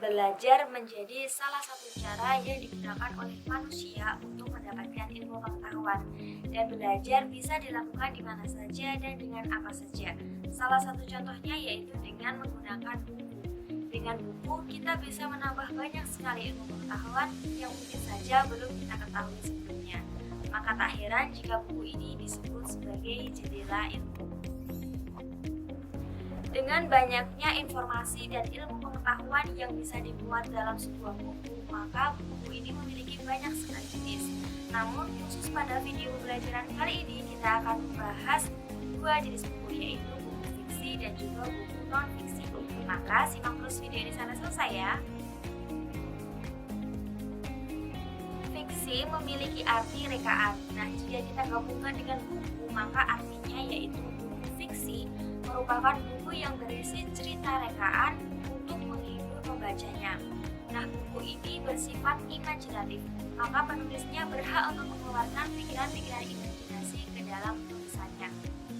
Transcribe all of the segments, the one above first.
Belajar menjadi salah satu cara yang digunakan oleh manusia untuk mendapatkan ilmu pengetahuan, dan belajar bisa dilakukan di mana saja dan dengan apa saja. Salah satu contohnya yaitu dengan menggunakan buku. Dengan buku, kita bisa menambah banyak sekali ilmu pengetahuan yang mungkin saja belum kita ketahui sebelumnya. Maka tak heran jika buku ini disebut sebagai jendela ilmu. Dengan banyaknya informasi dan ilmu pengetahuan yang bisa dimuat dalam sebuah buku, maka buku ini memiliki banyak sekali jenis. Namun khusus pada video pembelajaran kali ini kita akan membahas dua jenis buku, yaitu buku fiksi dan juga buku non-fiksi. Maka simak terus video ini sampai selesai ya. Fiksi memiliki arti rekaan. Nah, jika kita gabungkan dengan buku, maka artinya yaitu buku fiksi merupakan buku yang berisi cerita rekaan untuk menghibur pembacanya. Nah, buku ini bersifat imajinatif, maka penulisnya berhak untuk mengeluarkan pikiran-pikiran imajinasi ke dalam tulisannya.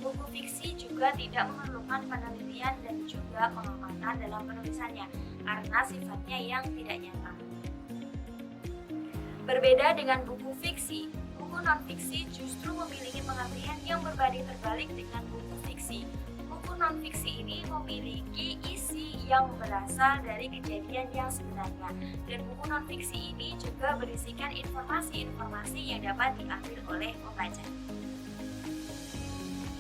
Buku fiksi juga tidak memerlukan penelitian dan juga pengamatan dalam penulisannya, karena sifatnya yang tidak nyata. Berbeda dengan buku fiksi, buku non-fiksi justru memiliki pengertian yang berbanding terbalik dengan buku fiksi. Buku non-fiksi ini memiliki isi yang berasal dari kejadian yang sebenarnya, dan buku non-fiksi ini juga berisikan informasi-informasi yang dapat diambil oleh pembaca.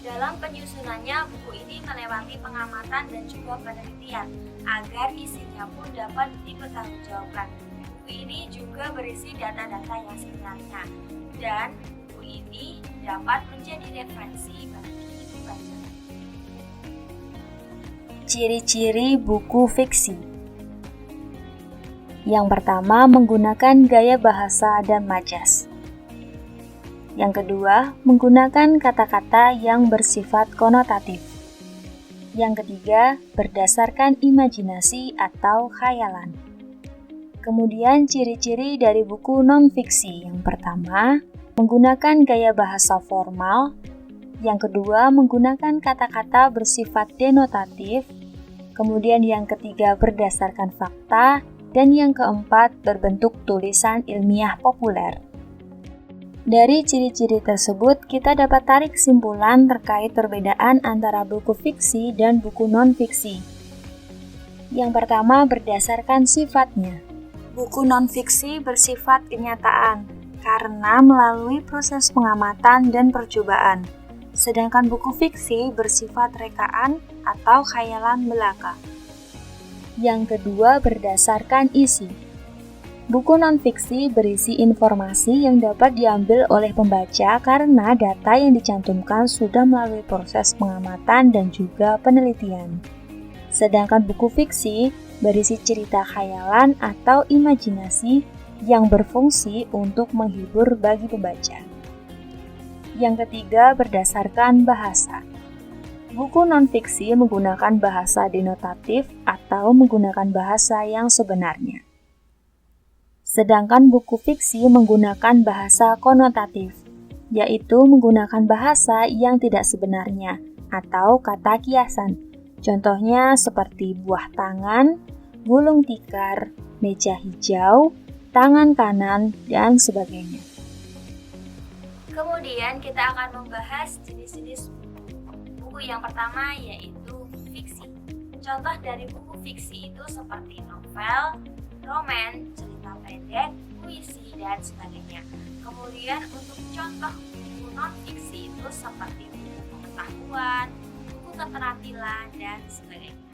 Dalam penyusunannya, buku ini melewati pengamatan dan juga penelitian agar isinya pun dapat dipertanggungjawabkan. Buku ini juga berisi data-data yang sebenarnya, dan buku ini dapat menjadi referensi bagi pembaca. Ciri-ciri buku fiksi. Yang pertama, menggunakan gaya bahasa dan majas. Yang kedua, menggunakan kata-kata yang bersifat konotatif. Yang ketiga, berdasarkan imajinasi atau khayalan. Kemudian ciri-ciri dari buku non-fiksi. Yang pertama, menggunakan gaya bahasa formal. Yang kedua, menggunakan kata-kata bersifat denotatif. Kemudian yang ketiga, berdasarkan fakta. Dan yang keempat, berbentuk tulisan ilmiah populer. Dari ciri-ciri tersebut, kita dapat tarik kesimpulan terkait perbedaan antara buku fiksi dan buku non-fiksi. Yang pertama, berdasarkan sifatnya. Buku non-fiksi bersifat kenyataan, karena melalui proses pengamatan dan percobaan. Sedangkan buku fiksi bersifat rekaan atau khayalan belaka. Yang kedua, berdasarkan isi. Buku non-fiksi berisi informasi yang dapat diambil oleh pembaca karena data yang dicantumkan sudah melalui proses pengamatan dan juga penelitian. Sedangkan buku fiksi berisi cerita khayalan atau imajinasi yang berfungsi untuk menghibur bagi pembaca. Yang ketiga, berdasarkan bahasa. Buku non-fiksi menggunakan bahasa denotatif atau menggunakan bahasa yang sebenarnya. Sedangkan buku fiksi menggunakan bahasa konotatif, yaitu menggunakan bahasa yang tidak sebenarnya atau kata kiasan. Contohnya seperti buah tangan, gulung tikar, meja hijau, tangan kanan, dan sebagainya. Kemudian kita akan membahas jenis-jenis buku. Yang pertama yaitu fiksi. Contoh dari buku fiksi itu seperti novel, roman, cerita pendek, puisi, dan sebagainya. Kemudian untuk contoh buku non-fiksi itu seperti buku pengetahuan, buku keterampilan, dan sebagainya.